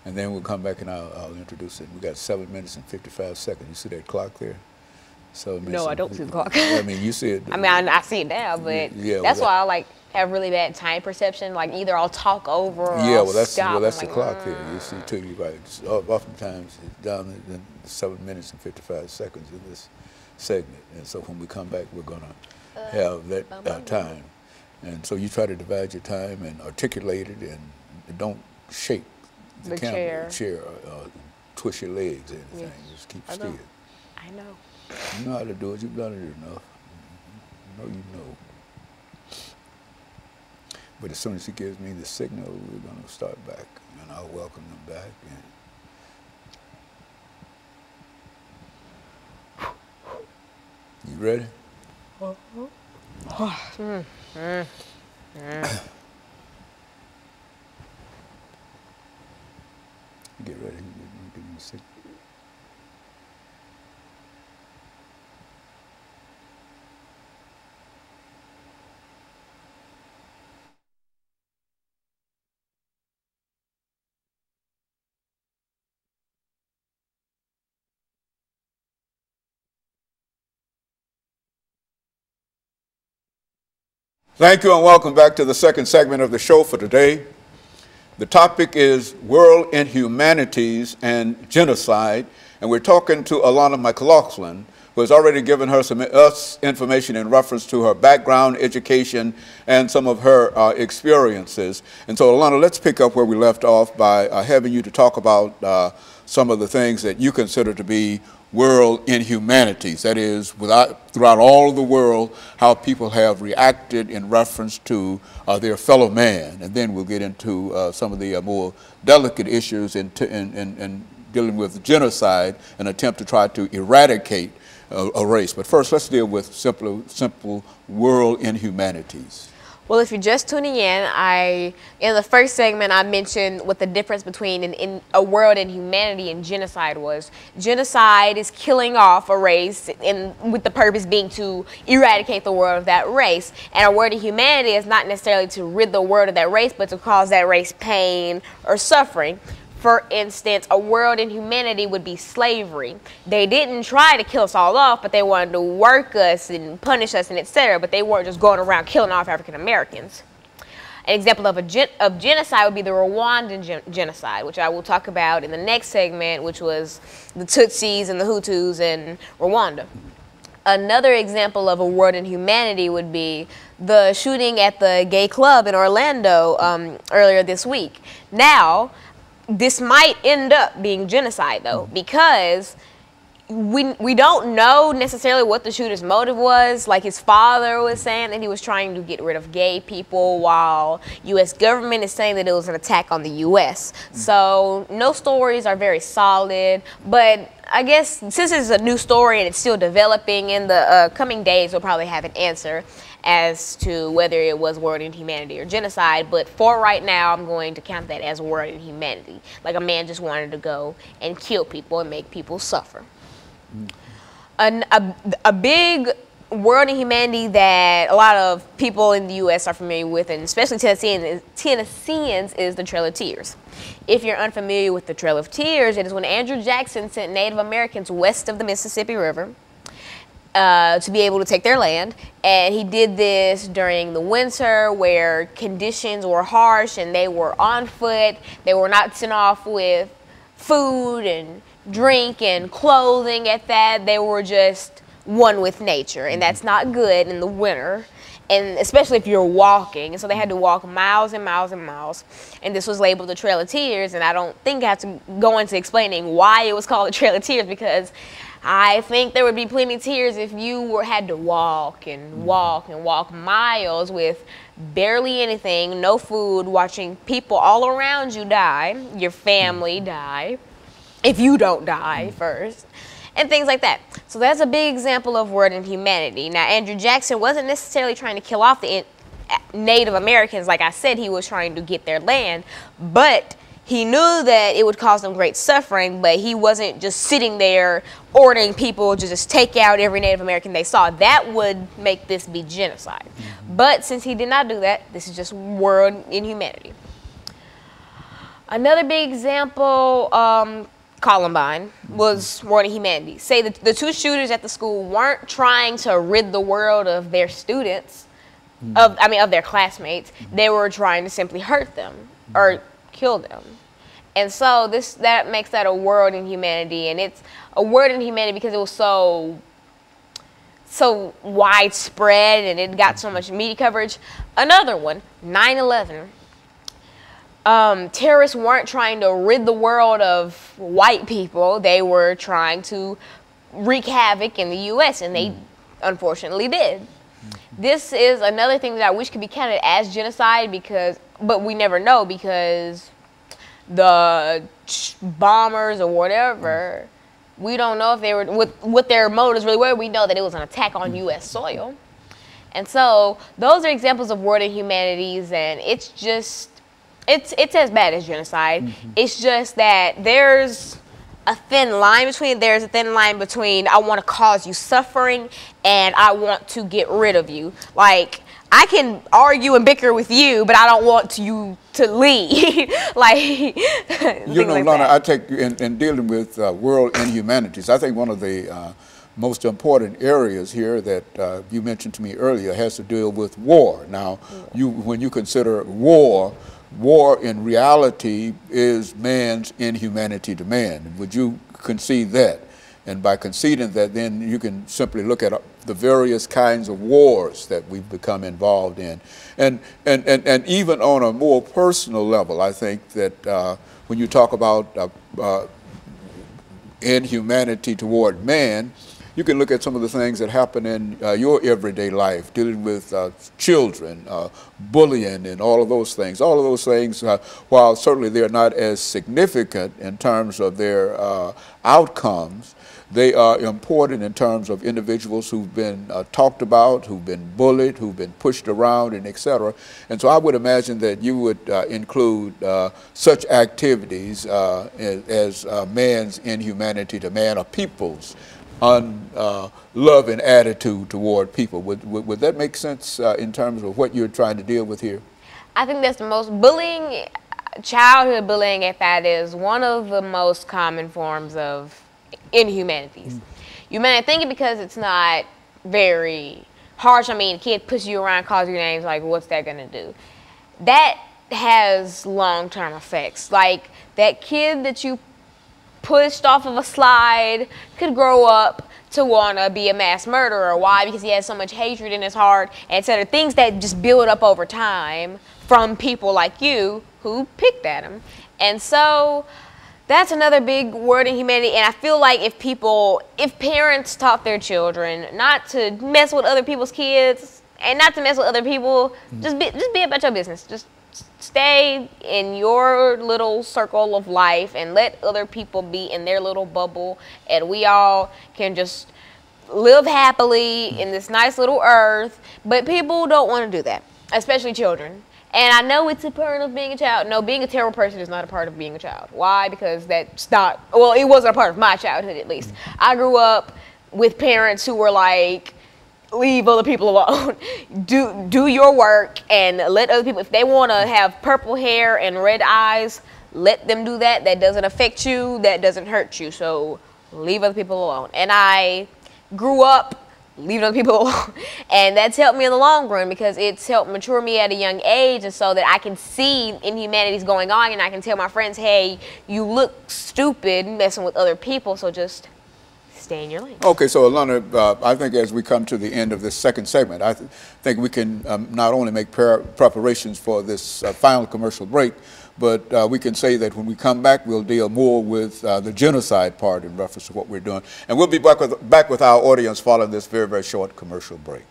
and then we'll come back and I'll introduce it. We got 7 minutes and 55 seconds. You see that clock there? 7 minutes. No, I don't see the clock. I mean, you see it. I mean, I see it now, but yeah, that's why I like have really bad time perception. Like either I'll talk over or yeah, I'll well, that's stop. the clock here. You see too. You're right. Oftentimes it's down in 7 minutes and 55 seconds in this segment, and so when we come back, we're gonna have that time. And so you try to divide your time and articulate it, and don't shake the camera, chair, twist your legs or anything. Yeah. Just keep still. I know. You know how to do it. You've done it enough. You know. But as soon as he gives me the signal, we're going to start back, and I'll welcome them back. And you ready? Get ready. Give me the signal. Thank you and welcome back to the second segment of the show for today. The topic is World Inhumanities and Genocide, and we're talking to Alana McLaughlin, who has already given us information in reference to her background, education, and some of her experiences. And so, Alana, let's pick up where we left off by having you to talk about some of the things that you consider to be world inhumanities. That is, throughout all of the world, how people have reacted in reference to their fellow man. And then we'll get into some of the more delicate issues in dealing with genocide, an attempt to try to eradicate a race. But first, let's deal with simple world inhumanities. Well, if you're just tuning in the first segment, I mentioned what the difference between a world inhumanity and genocide was. Genocide is killing off a race with the purpose being to eradicate the world of that race. And a world inhumanity is not necessarily to rid the world of that race, but to cause that race pain or suffering. For instance, a world inhumanity would be slavery. They didn't try to kill us all off, but they wanted to work us and punish us and etc. But they weren't just going around killing off African Americans. An example of genocide would be the Rwandan genocide, which I will talk about in the next segment, which was the Tutsis and the Hutus in Rwanda. Another example of a world inhumanity would be the shooting at the gay club in Orlando earlier this week. Now, this might end up being genocide, though, because we don't know necessarily what the shooter's motive was. Like his father was saying that he was trying to get rid of gay people, while U.S. government is saying that it was an attack on the U.S. So no stories are very solid, but I guess since it's a new story and it's still developing, in the coming days we'll probably have an answer as to whether it was world inhumanity or genocide. But for right now, I'm going to count that as world inhumanity. Like a man just wanted to go and kill people and make people suffer. A big world inhumanity that a lot of people in the U.S. are familiar with, and especially Tennesseans, is the Trail of Tears. If you're unfamiliar with the Trail of Tears, it is when Andrew Jackson sent Native Americans west of the Mississippi River to be able to take their land. And he did this during the winter where conditions were harsh and they were on foot. They were not sent off with food and drink and clothing at that. They were just one with nature, and that's not good in the winter, and especially if you're walking. And so they had to walk miles and miles and miles, and this was labeled the Trail of Tears. And I don't think I have to go into explaining why it was called the Trail of Tears, because I think there would be plenty of tears if you had to walk and walk and walk miles with barely anything, no food, watching people all around you die, your family die, if you don't die first, and things like that. So that's a big example of world inhumanity. Now, Andrew Jackson wasn't necessarily trying to kill off the Native Americans. Like I said, he was trying to get their land, but he knew that it would cause them great suffering, but he wasn't just sitting there ordering people to just take out every Native American they saw. That would make this be genocide. But since he did not do that, this is just world inhumanity. Another big example, Columbine was War in Humanities. Say that the two shooters at the school weren't trying to rid the world of their students, of their classmates. They were trying to simply hurt them or kill them. And so that makes that a word in humanity, and it's a word in humanity because it was so widespread and it got so much media coverage. Another one, 9/11. Terrorists weren't trying to rid the world of white people. They were trying to wreak havoc in the U.S., and they unfortunately did. This is another thing that I wish could be counted as genocide, but we never know, because the bombers or whatever, we don't know if they were, what their motives really were. We know that it was an attack on U.S. soil. And so those are examples of war in humanities, and it's as bad as genocide. It's just that there's a thin line between I want to cause you suffering and I want to get rid of you. Like, I can argue and bicker with you, but I don't want you to leave. Like, you know, Lana, I take in dealing with world inhumanities, I think one of the most important areas here that you mentioned to me earlier has to deal with war. Now, when you consider war in reality is man's inhumanity to man. Would you concede that? And by conceding that, then you can simply look at the various kinds of wars that we've become involved in. And even on a more personal level, I think that when you talk about inhumanity toward man, you can look at some of the things that happen in your everyday life, dealing with children, bullying, and all of those things. All of those things, while certainly they're not as significant in terms of their outcomes, they are important in terms of individuals who've been talked about, who've been bullied, who've been pushed around, and etc. And so I would imagine that you would include such activities as man's inhumanity to man, or people's unloving attitude toward people. Would that make sense in terms of what you're trying to deal with here? I think that's the most bullying, childhood bullying, if that is one of the most common forms of inhumanities. You may not think it because it's not very harsh. I mean, a kid pushes you around, calls you names, like, what's that gonna do? That has long-term effects. Like, that kid that you pushed off of a slide could grow up to want to be a mass murderer. Why? Because he has so much hatred in his heart, etc. Things that just build up over time from people like you who picked at him. And so that's another big word in humanity. And I feel like if parents taught their children not to mess with other people's kids and not to mess with other people, just be about your business. Just stay in your little circle of life and let other people be in their little bubble, and we all can just live happily in this nice little earth. But people don't want to do that, especially children. And I know it's a part of being a child. No, being a terrible person is not a part of being a child. Why? Because that's not, well, it wasn't a part of my childhood, at least. I grew up with parents who were like, leave other people alone. Do your work and let other people, if they want to have purple hair and red eyes, let them do that. That doesn't affect you. That doesn't hurt you. So leave other people alone. And I grew up leaving other people alone. And that's helped me in the long run, because it's helped mature me at a young age, and so that I can see inhumanities going on, and I can tell my friends, hey, you look stupid messing with other people, so just stay in your lane. Okay, so Alana, I think as we come to the end of this second segment, I think we can not only make preparations for this final commercial break, but we can say that when we come back, we'll deal more with the genocide part in reference to what we're doing. And we'll be back with our audience following this very, very short commercial break.